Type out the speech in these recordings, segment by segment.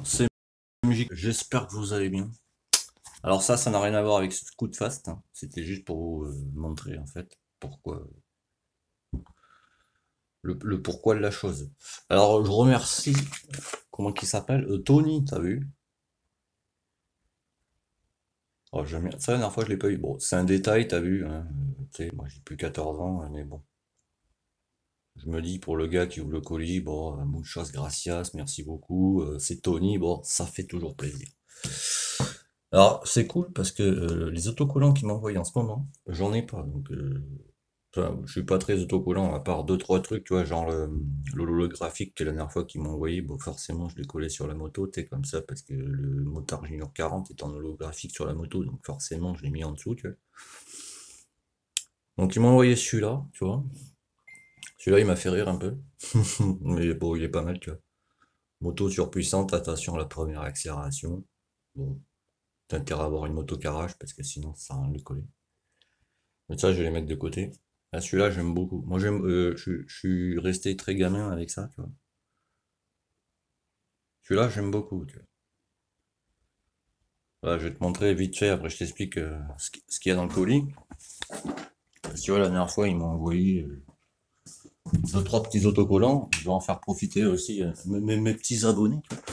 C'est musique. J'espère que vous allez bien. Alors ça n'a rien à voir avec ce coup de fast, hein. C'était juste pour vous montrer en fait pourquoi le pourquoi de la chose. Alors je remercie, comment qu'il s'appelle? Tony, t'as vu? Oh, j'aime bien. Ça, la dernière fois, je l'ai pas eu. Bon, c'est un détail, t'as vu, hein. Tu sais, moi j'ai plus 14 ans, mais bon. Je me dis pour le gars qui ouvre le colis, bon, muchas gracias, merci beaucoup. C'est Tony, bon, ça fait toujours plaisir. Alors, c'est cool parce que les autocollants qu'il m'a envoyés en ce moment, j'en ai pas. Donc, enfin, je suis pas très autocollant, à part deux, trois trucs, tu vois, genre l'holographique que la dernière fois qu'ils m'ont envoyé. Bon, forcément, je l'ai collé sur la moto, tu sais, comme ça, parce que le motard Junior 40 est en holographique sur la moto, donc forcément, je l'ai mis en dessous, tu vois. Donc, ils m'ont envoyé celui-là, tu vois. Celui-là, il m'a fait rire un peu. Mais bon, il est pas mal, tu vois. Moto surpuissante, attention à la première accélération. Bon, t'as intérêt à avoir une moto garage, parce que sinon, ça sert à rien de le coller. Mais ça, je vais les mettre de côté. Ah, celui-là, j'aime beaucoup. Moi, je suis resté très gamin avec ça, tu vois. Celui-là, j'aime beaucoup, tu vois. Voilà, je vais te montrer vite fait, après je t'explique ce qu'il y a dans le colis. Parce que tu vois, la dernière fois, ils m'ont envoyé deux, trois petits autocollants. Je vais en faire profiter aussi mes petits abonnés, tu vois.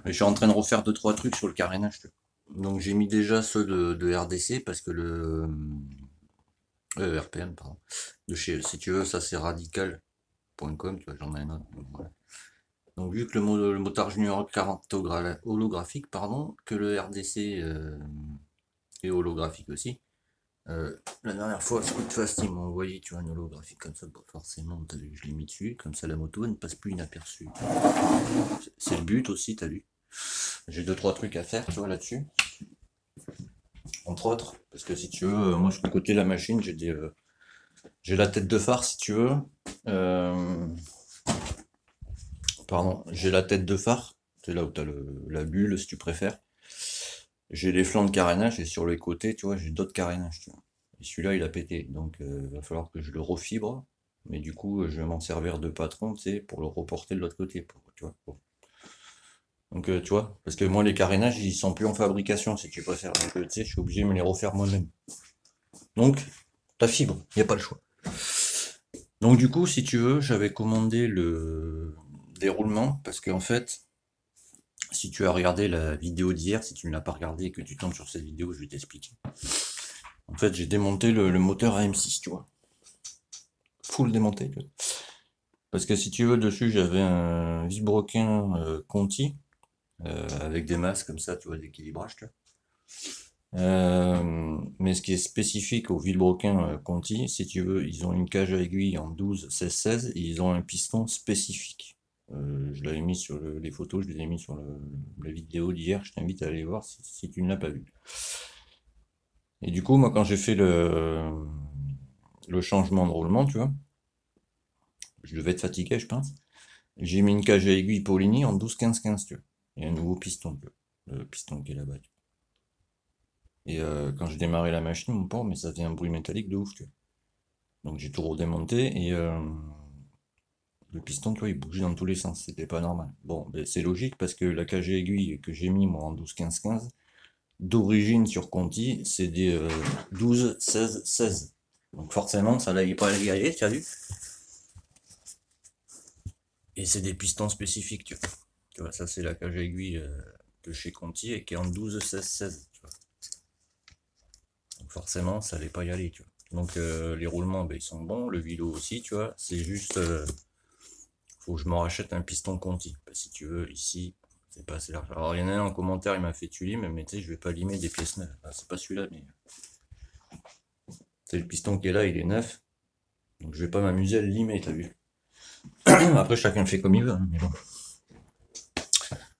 Et je suis en train de refaire deux, trois trucs sur le carénage, tu vois. Donc, j'ai mis déjà ceux de RDC, parce que RPM, pardon. De chez, si tu veux, ça c'est radical.com, tu vois, j'en ai un autre. Donc, voilà. Donc vu que le motard Junior 40 holographique, pardon, que le RDC est holographique aussi. La dernière fois, Scootfast, ils m'ont envoyé, tu vois, un holographique comme ça. Bon, forcément, t'as vu, je l'ai mis dessus, comme ça la moto elle ne passe plus inaperçue. C'est le but aussi, t'as vu. J'ai deux, trois trucs à faire, tu vois, là-dessus. Entre autres, parce que si tu veux, moi, sur le côté de la machine, j'ai la tête de phare, si tu veux. Euh, Pardon, j'ai la tête de phare. C'est là où t'as la bulle, si tu préfères. J'ai les flancs de carénage et sur les côtés, tu vois, j'ai d'autres carénages, tu vois. Et celui-là, il a pété, donc va falloir que je le refibre. Mais du coup, je vais m'en servir de patron, tu sais, pour le reporter de l'autre côté, tu vois. Bon. Donc, tu vois, parce que moi, les carénages, ils sont plus en fabrication, si tu préfères. Donc, tu sais, je suis obligé de me les refaire moi-même. Donc, la fibre, il n'y a pas le choix. Donc, du coup, si tu veux, j'avais commandé le déroulement, parce qu'en fait, si tu as regardé la vidéo d'hier, si tu ne l'as pas regardé et que tu tombes sur cette vidéo, je vais t'expliquer. En fait, j'ai démonté le moteur AM6, tu vois. Full démonté, tu vois. Parce que si tu veux, dessus, j'avais un vilebrequin Conti, avec des masses comme ça, tu vois, d'équilibrage, tu vois. Mais ce qui est spécifique au vilebrequin Conti, si tu veux, ils ont une cage à aiguille en 12, 16, 16, et ils ont un piston spécifique. Je l'avais mis sur les photos, je les ai mis sur la vidéo d'hier, je t'invite à aller voir si tu ne l'as pas vu. Et du coup, moi, quand j'ai fait le changement de roulement, tu vois, je devais être fatigué, je pense. J'ai mis une cage à aiguille Paulini en 12, 15, 15, tu vois. Et un nouveau piston, tu vois. Le piston qui est là-bas. Et quand j'ai démarré la machine, mon port, mais ça faisait un bruit métallique de ouf, tu vois. Donc j'ai tout redémonté et le piston, tu vois, il bougeait dans tous les sens. C'était pas normal. Bon, ben, c'est logique parce que la cage à aiguille que j'ai mis, moi, en 12, 15, 15, d'origine sur Conti, c'est des 12, 16, 16. Donc forcément, ça n'allait pas y aller, tu as vu. Et c'est des pistons spécifiques, tu vois. Tu vois, ça c'est la cage à aiguille de chez Conti et qui est en 12, 16, 16. Tu vois. Donc forcément, ça n'allait pas y aller, tu vois. Donc les roulements, ben, ils sont bons, le vélo aussi, tu vois. C'est juste, faut que je me rachète un piston Conti. Ben, si tu veux, ici, c'est pas assez large. Alors il y en a un en commentaire, il m'a fait tu limes, mais tu sais, je vais pas limer des pièces neuves. Ah, c'est pas celui-là, mais c'est le piston qui est là, il est neuf. Donc je vais pas m'amuser à le limer, t'as vu. Après, chacun fait comme il veut, hein, mais bon.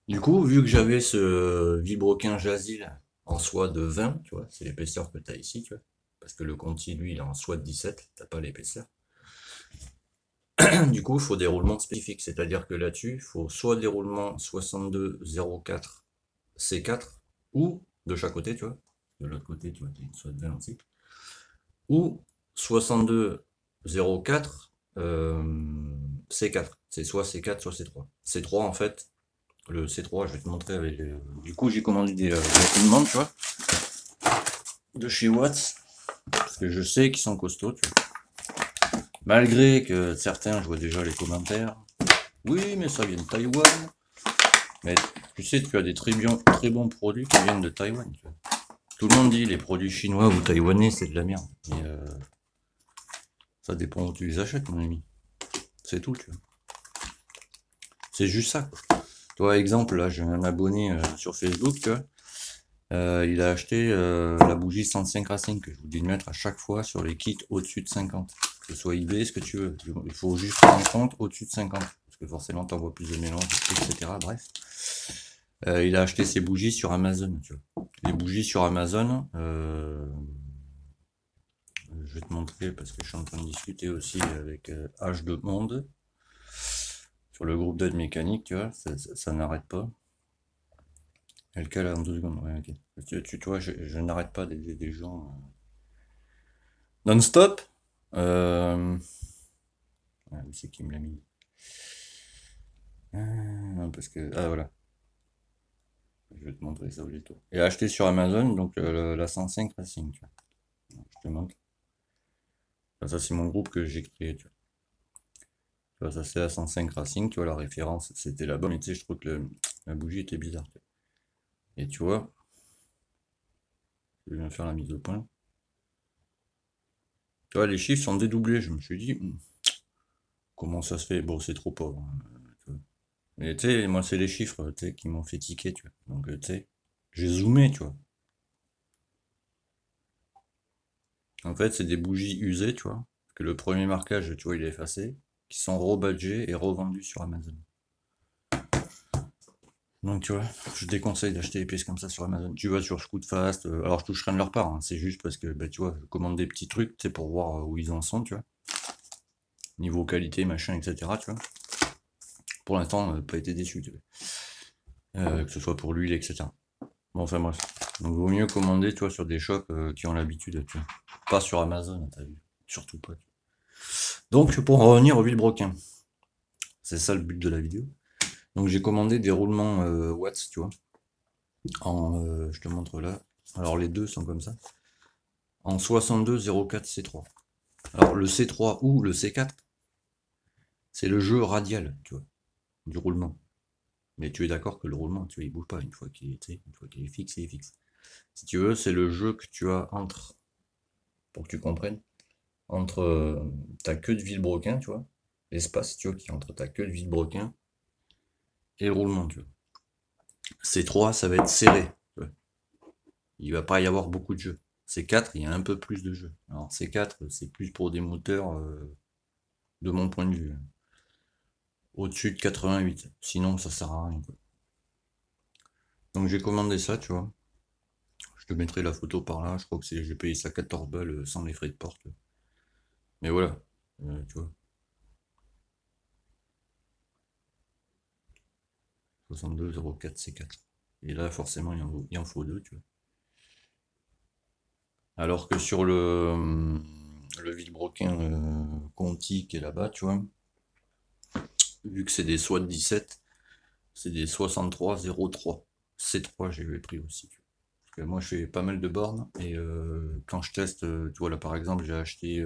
Du coup, vu que j'avais ce vilebrequin Jazil en soie de 20, tu vois, c'est l'épaisseur que tu as ici, tu vois, parce que le Conti, lui, il est en soie de 17, t'as pas l'épaisseur. Du coup, il faut des roulements spécifiques, c'est-à-dire que là-dessus, il faut soit des roulements 6204 C4, ou de chaque côté, tu vois, de l'autre côté, tu vois, tu as une soie de 20 aussi, ou 62 04 C4. C'est soit C4, soit C3. C3, en fait, le C3, je vais te montrer avec... Du coup, j'ai commandé des imprimantes, tu vois, de chez Watts, parce que je sais qu'ils sont costauds, tu vois. Malgré que certains, je vois déjà les commentaires, oui, mais ça vient de Taïwan. Mais tu sais, tu as des très bons produits qui viennent de Taïwan, tu vois. Tout le monde dit les produits chinois ou taïwanais, c'est de la merde. Mais ça dépend où tu les achètes, mon ami. C'est tout, tu vois. C'est juste ça, quoi. Toi, exemple, là, j'ai un abonné sur Facebook, tu vois. Il a acheté la bougie 105 Racing que je vous dis de mettre à chaque fois sur les kits au-dessus de 50. Que ce soit eBay, ce que tu veux. Il faut juste prendre en compte au-dessus de 50. Parce que forcément, tu envoies plus de mélange, etc. Bref. Il a acheté ses bougies sur Amazon, tu vois. Les bougies sur Amazon, je vais te montrer parce que je suis en train de discuter aussi avec H2 Monde sur le groupe d'aide mécanique, tu vois, ça n'arrête pas. Elle cale en 2 secondes, ouais, ok. Tu vois, je n'arrête pas d'aider des gens non-stop. Ah, c'est qui me l'a mis? Non, parce que. Ah, voilà. Je vais te montrer ça au tout. Et acheté sur Amazon, donc la 105 Racing, tu vois. Je te montre. Ça, c'est mon groupe que j'ai créé, tu vois. Ça, c'est la 105 Racing, tu vois, la référence, c'était là-bas, mais tu sais, je trouve que la bougie était bizarre, tu vois. Et tu vois, je viens faire la mise au point. Tu vois, les chiffres sont dédoublés. Je me suis dit, comment ça se fait? Bon, c'est trop pauvre, hein, tu vois. Mais tu sais, moi, c'est les chiffres, tu sais, qui m'ont fait tiquer, tu vois. Donc, tu sais, j'ai zoomé, tu vois. En fait, c'est des bougies usées, tu vois. Parce que le premier marquage, tu vois, il est effacé. Qui sont rebadgés et revendus sur Amazon. Donc, tu vois, je déconseille d'acheter des pièces comme ça sur Amazon. Tu vas sur Scootfast, alors je touche rien de leur part, hein, c'est juste parce que, bah, tu vois, je commande des petits trucs, tu sais, pour voir où ils en sont, tu vois. Niveau qualité, machin, etc., tu vois. Pour l'instant, pas été déçu, tu vois. Que ce soit pour l'huile, etc. Bon, enfin bref. Donc, vaut mieux commander, tu vois, sur des shops qui ont l'habitude, tu vois. Pas sur Amazon, t'as vu. Surtout pas. Donc, pour en revenir au vilebrequin, c'est ça le but de la vidéo. Donc, j'ai commandé des roulements Watts, tu vois. Je te montre là. Alors, les deux sont comme ça. En 6204 C3. Alors, le C3 ou le C4, c'est le jeu radial, tu vois, du roulement. Mais tu es d'accord que le roulement, tu vois, il bouge pas une fois qu'il est fixe, il est fixe. Si tu veux, c'est le jeu que tu as entre, pour que tu comprennes, entre ta queue de vilebrequin, tu vois, l'espace, tu vois, qui est entre ta queue de vilebrequin et le roulement, tu vois. C3, ça va être serré, tu vois. Il va pas y avoir beaucoup de jeux. C4, il y a un peu plus de jeux. Alors C4, c'est plus pour des moteurs, de mon point de vue, au-dessus de 88. Sinon, ça sert à rien, quoi. Donc j'ai commandé ça, tu vois. Je te mettrai la photo par là. Je crois que j'ai payé ça 14 balles sans les frais de porte. Mais voilà, tu vois. 62,04 C4. Et là, forcément, il en faut deux, tu vois. Alors que sur le vilebrequin Conti qui est là-bas, tu vois, vu que c'est des SWAT 17, c'est des 63,03. C3, j'ai eu les prix aussi, tu vois. Parce que moi, je fais pas mal de bornes et quand je teste, tu vois, là par exemple, j'ai acheté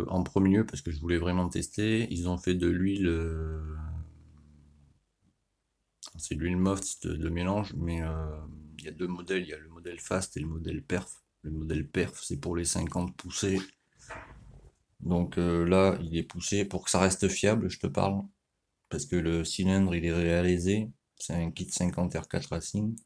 en premier lieu parce que je voulais vraiment tester. Ils ont fait de l'huile, c'est de l'huile Moft de mélange, mais il y a deux modèles. Il y a le modèle Fast et le modèle Perf. Le modèle Perf, c'est pour les 50 poussés. Donc là, il est poussé pour que ça reste fiable, je te parle. Parce que le cylindre, il est réalisé. C'est un kit 50 R4 Racing.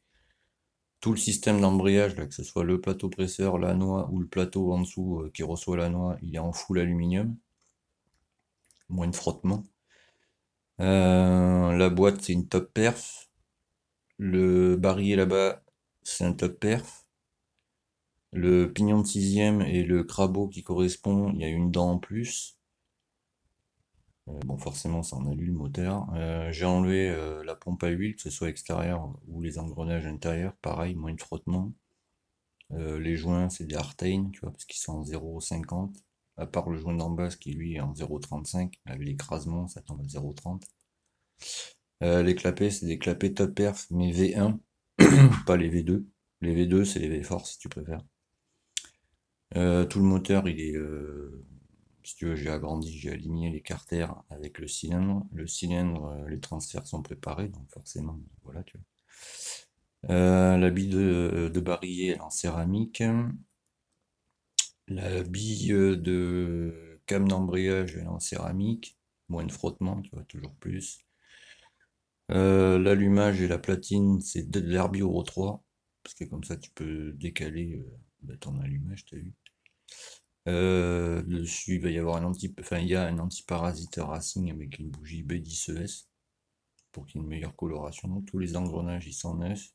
Tout le système d'embrayage, là, que ce soit le plateau presseur, la noix ou le plateau en dessous qui reçoit la noix, il est en full aluminium. Moins de frottement. La boîte, c'est une top perf. Le barillet là-bas, c'est un top perf. Le pignon de sixième et le crabeau qui correspond, il y a une dent en plus. Bon, forcément, ça en allume le moteur. J'ai enlevé la pompe à huile, que ce soit extérieure ou les engrenages intérieurs. Pareil, moins de frottement. Les joints, c'est des Artane, tu vois, parce qu'ils sont en 0,50. À part le joint d'en bas, qui lui est en 0,35. Avec l'écrasement, ça tombe à 0,30. Les clapets, c'est des clapets top perf, mais V1, pas les V2. Les V2, c'est les V-Force, si tu préfères. Tout le moteur, il est... si tu veux, j'ai agrandi, j'ai aligné les carters avec le cylindre. Le cylindre, les transferts sont préparés, donc forcément, voilà, tu vois. La bille de barillet, elle est en céramique. La bille de cam d'embrayage, elle est en céramique. Moins de frottement, tu vois, toujours plus. L'allumage et la platine, c'est de l'Herbie Euro 3. Parce que comme ça, tu peux décaler ton allumage, t'as vu. Dessus, il va y avoir enfin, il y a un antiparasite Racing avec une bougie B10ES pour qu'il y ait une meilleure coloration. Tous les engrenages, ils sont neufs.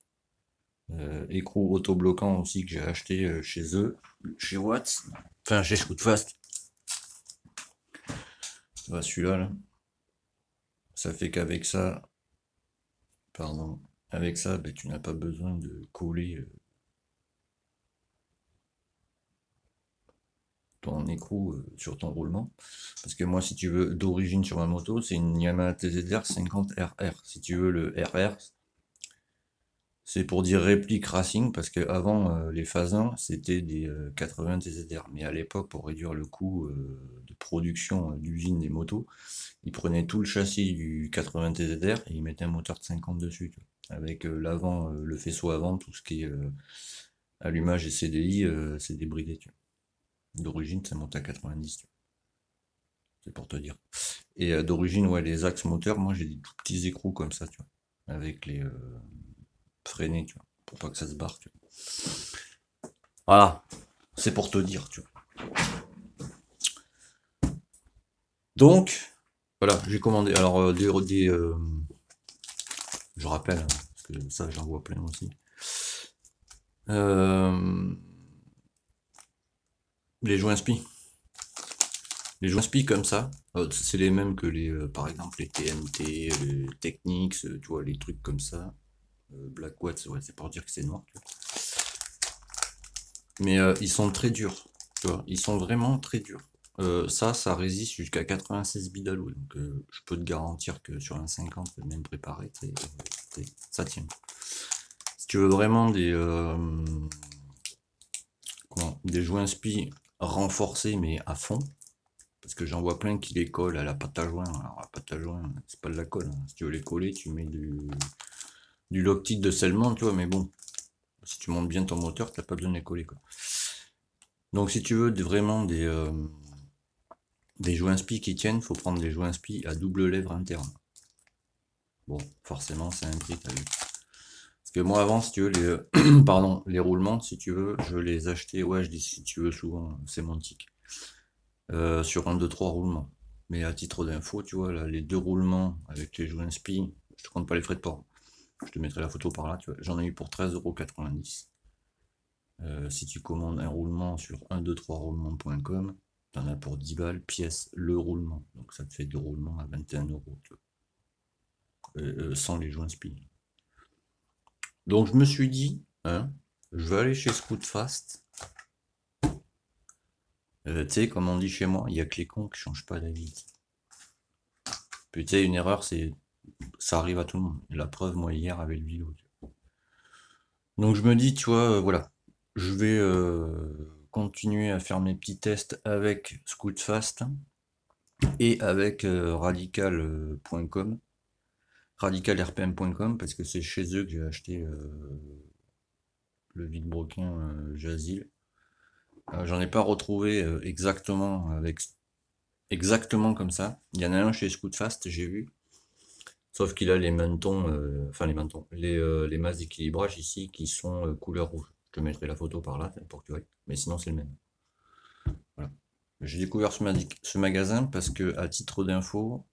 Écrou autobloquant aussi que j'ai acheté chez eux, chez Watts, enfin chez Scootfast. Celui-là, là. Ça fait qu'avec ça, pardon, avec ça, ben, tu n'as pas besoin de coller ton écrou sur ton roulement. Parce que moi, si tu veux, d'origine sur ma moto, c'est une Yamaha TZR 50RR. Si tu veux, le RR, c'est pour dire réplique racing, parce qu'avant, les Fasins, c'était des 80 TZR. Mais à l'époque, pour réduire le coût de production d'usine des motos, ils prenaient tout le châssis du 80 TZR et ils mettaient un moteur de 50 dessus. Tu vois. Avec l'avant, le faisceau avant, tout ce qui est allumage et CDI, c'est débridé. D'origine, ça monte à 90. Tu vois. C'est pour te dire. Et d'origine, ouais, les axes moteurs, moi j'ai des tout petits écrous comme ça, tu vois. Avec les freinés, tu vois. Pour pas que ça se barre, tu vois. Voilà. C'est pour te dire, tu vois. Donc, voilà, j'ai commandé. Alors, je rappelle, hein, parce que ça, j'en vois plein aussi. Les joints SPI. Les joints SPI comme ça, c'est les mêmes que les, par exemple, les TNT, les Technics, tu vois, les trucs comme ça. Black Watts, ouais, c'est pour dire que c'est noir. Tu vois. Mais ils sont très durs, tu vois. Ils sont vraiment très durs. Ça résiste jusqu'à 96 bidalou. Donc, je peux te garantir que sur un 50, même préparé, ça tient. Si tu veux vraiment des joints SPI renforcés, mais à fond, parce que j'en vois plein qui les collent à la pâte à joint. Alors, la pâte à joint, c'est pas de la colle. Hein. Si tu veux les coller, tu mets du Loctite de scellement, tu vois, mais bon, si tu montes bien ton moteur, t'as pas besoin de les coller, quoi. Donc, si tu veux vraiment des joints SPI qui tiennent, faut prendre des joints SPI à double lèvre interne. Bon, forcément, c'est un prix, t'as vu. Parce que moi, avant, si tu veux, pardon, les roulements, si tu veux, je les achetais, ouais, je dis si tu veux, souvent, c'est mon tic. Sur un, 2, 3 roulements. Mais à titre d'info, tu vois, là, les 2 roulements avec les joints SPI, je te compte pas les frais de port. Je te mettrai la photo par là, tu vois. J'en ai eu pour 13,90 €. Si tu commandes un roulement sur 123 roulements.com, t'en as pour 10 balles, pièce le roulement. Donc ça te fait 2 roulements à 21 €, tu vois. Sans les joints SPI. Donc je me suis dit, hein, je vais aller chez Scootfast. Tu sais, comme on dit chez moi, il n'y a que les cons qui changent pas d'avis. Puis tu sais, une erreur, ça arrive à tout le monde. La preuve, moi, hier, avec le vélo. Donc je me dis, tu vois, voilà, je vais continuer à faire mes petits tests avec Scootfast et avec radical.com, radicalrpm.com, parce que c'est chez eux que j'ai acheté le vide-broquin Jazil. J'en ai pas retrouvé exactement comme ça. Il y en a un chez Scootfast, j'ai vu. Sauf qu'il a les mentons, enfin les mentons, les masses d'équilibrage ici qui sont couleur rouge. Je te mettrai la photo par là pour que tu vois. Mais sinon c'est le même. Voilà. J'ai découvert ce magasin parce que à titre d'info,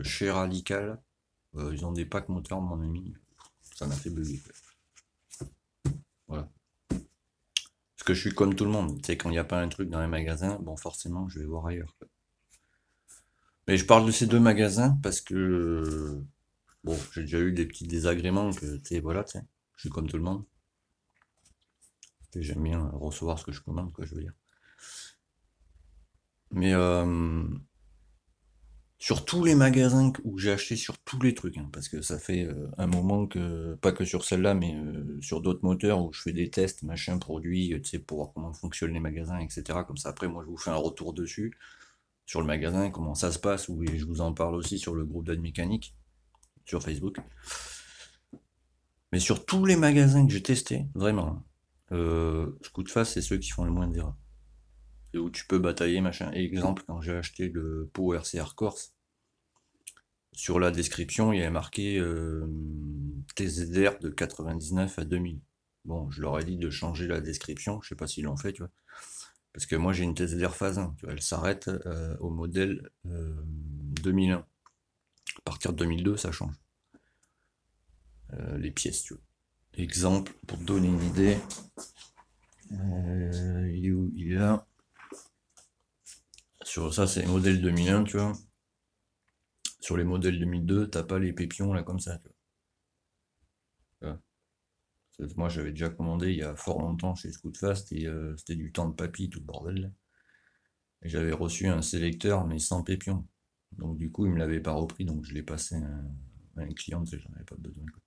chez Radical, ils ont des packs moteurs mon ami. Ça m'a fait bugger. Voilà. Parce que je suis comme tout le monde. Tu sais, quand il n'y a pas un truc dans les magasins, bon forcément je vais voir ailleurs. Mais je parle de ces 2 magasins parce que bon, j'ai déjà eu des petits désagréments que tu sais, voilà, tu sais, je suis comme tout le monde. Et j'aime bien recevoir ce que je commande, quoi, je veux dire. Mais sur tous les magasins où j'ai acheté sur tous les trucs, hein, parce que ça fait un moment que, pas que sur celle-là, mais sur d'autres moteurs où je fais des tests, machin, produits, tu sais, pour voir comment fonctionnent les magasins, etc. Comme ça, après, moi, je vous fais un retour dessus, sur le magasin, comment ça se passe, ou je vous en parle aussi sur le groupe d'aide mécanique, sur Facebook. Mais sur tous les magasins que j'ai testés, vraiment, Scootfast, c'est ceux qui font le moins d'erreurs. Et où tu peux batailler, machin. Exemple, quand j'ai acheté le pot RCR Corse, sur la description, il y avait marqué TZR de 99 à 2000. Bon, je leur ai dit de changer la description, je sais pas s'ils l'ont fait, tu vois. Parce que moi j'ai une TZR phase 1, tu vois, elle s'arrête au modèle 2001. À partir de 2002, ça change. Les pièces, tu vois. Exemple, pour te donner une idée, il est où? Il est là. Sur ça, c'est modèle 2001, tu vois. Sur les modèles 2002, t'as pas les pépions là comme ça, tu vois. Moi, j'avais déjà commandé il y a fort longtemps chez Scootfast et c'était du temps de papy, tout le bordel, là. Et j'avais reçu un sélecteur, mais sans pépion. Donc, du coup, il me l'avait pas repris, donc je l'ai passé à un client, tu sais, j'en avais pas besoin, quoi.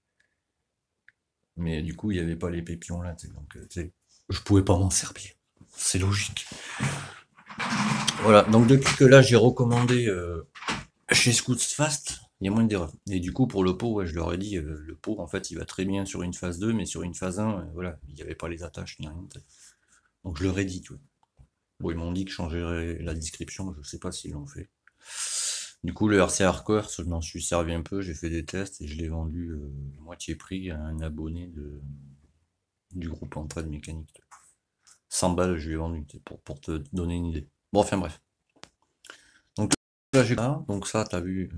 Mais du coup, il n'y avait pas les pépions là, tu sais, donc, tu sais, je pouvais pas m'en servir. C'est logique. Voilà, donc depuis que là, j'ai recommandé chez Scootfast, il y a moins d'erreurs. Et du coup, pour le pot, ouais, je leur ai dit, le pot, en fait, il va très bien sur une phase 2, mais sur une phase 1, voilà, il n'y avait pas les attaches ni rien. Donc je leur ai dit, tu vois. Bon, ils m'ont dit que je changerais la description, je sais pas s'ils l'ont fait. Du coup, le RC Hardcore, je m'en suis servi un peu, j'ai fait des tests et je l'ai vendu moitié prix à un abonné du groupe Entraide Mécanique. 100 balles, je lui ai vendu, pour te donner une idée. Bon, enfin bref. Donc là, j'ai ça. Donc ça, t'as vu,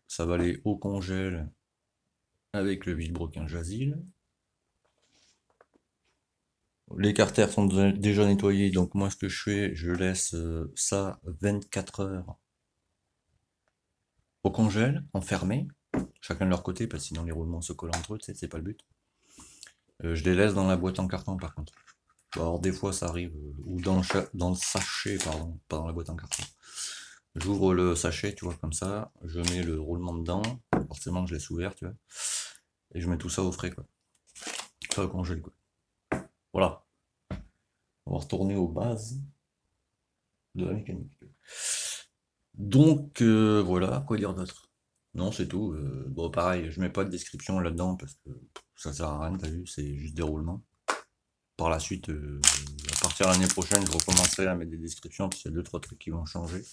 ça va aller au congèle avec le vilebrequin Jasil. Les carters sont déjà nettoyés, donc moi ce que je fais, je laisse ça 24 heures au congèle, enfermé, chacun de leur côté, parce que sinon les roulements se collent entre eux, tu sais, c'est pas le but. Je les laisse dans la boîte en carton par contre. Bon, alors des fois ça arrive, ou dans le sachet, pardon, pas dans la boîte en carton. J'ouvre le sachet, tu vois, comme ça, je mets le roulement dedans, forcément je laisse ouvert, tu vois, et je mets tout ça au frais, quoi. Ça au congèle, quoi. Voilà. On va retourner aux bases de la mécanique. Donc voilà, quoi dire d'autre? Non, c'est tout. Bon, pareil, je mets pas de description là-dedans parce que ça sert à rien, t'as vu, c'est juste des roulements. Par la suite, à partir de l'année prochaine, je recommencerai à mettre des descriptions parce qu'il y a 2-3 trucs qui vont changer.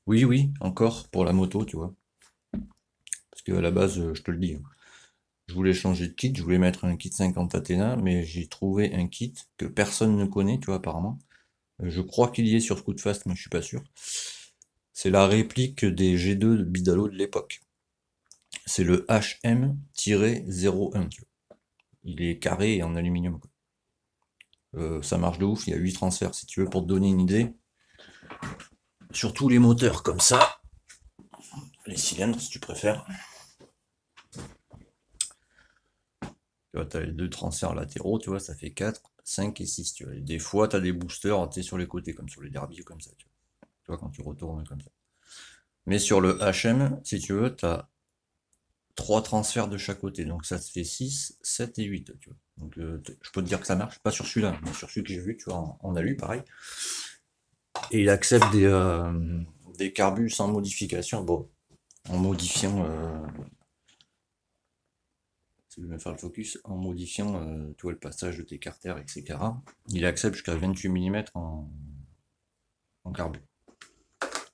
Oui, oui, encore pour la moto, tu vois. Parce que à la base, je te le dis, hein, je voulais changer de kit, je voulais mettre un kit 50 Athena, mais j'ai trouvé un kit que personne ne connaît, tu vois, apparemment. Je crois qu'il y est sur Scootfast, mais je suis pas sûr. C'est la réplique des G2 de Bidalo de l'époque. C'est le HM-01, tu vois. Il est carré et en aluminium, quoi. Ça marche de ouf, il y a 8 transferts si tu veux, pour te donner une idée. Sur tous les moteurs comme ça, les cylindres si tu préfères, tu vois, tu as les 2 transferts latéraux, tu vois, ça fait 4, 5 et 6, tu vois. Et des fois, tu as des boosters, tu sais, sur les côtés, comme sur les derbies ou comme ça, tu vois, quand tu retournes comme ça. Mais sur le HM, si tu veux, tu as 3 transferts de chaque côté, donc ça te fait 6, 7 et 8, tu vois. Donc je peux te dire que ça marche, pas sur celui-là, mais sur celui que j'ai vu, tu vois, en alu, pareil. Et il accepte des carbus sans modification, bon, en modifiant, si je vais faire le focus, en modifiant, tu vois, le passage de tes carters, etc. Il accepte jusqu'à 28 mm en carbu.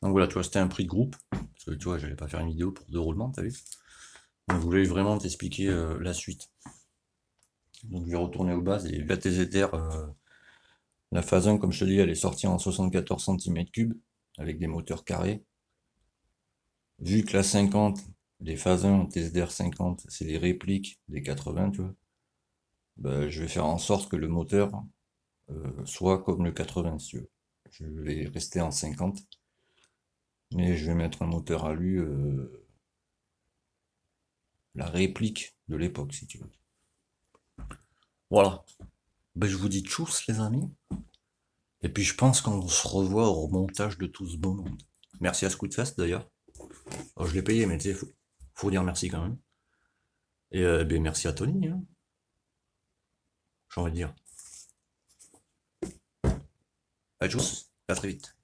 Donc voilà, tu vois, c'était un prix de groupe, parce que tu vois, j'allais pas faire une vidéo pour 2 roulements, t'as vu. Donc je voulais vraiment t'expliquer la suite. Donc je vais retourner aux bases, et la TZR, la phase 1, comme je te dis, elle est sortie en 74 cm3, avec des moteurs carrés. Vu que la 50, les phases 1 en TZR 50, c'est les répliques des 80, tu vois, bah, je vais faire en sorte que le moteur soit comme le 80, si tu veux. Je vais rester en 50, mais je vais mettre un moteur alu, la réplique de l'époque, si tu veux. Voilà. Ben, je vous dis tchuss, les amis. Et puis, je pense qu'on se revoit au remontage de tout ce beau monde. Merci à Scootfest, d'ailleurs. Oh, je l'ai payé, mais tu sais, faut dire merci quand même. Et ben, merci à Tony, hein, j'ai envie de dire. À tchuss, à très vite.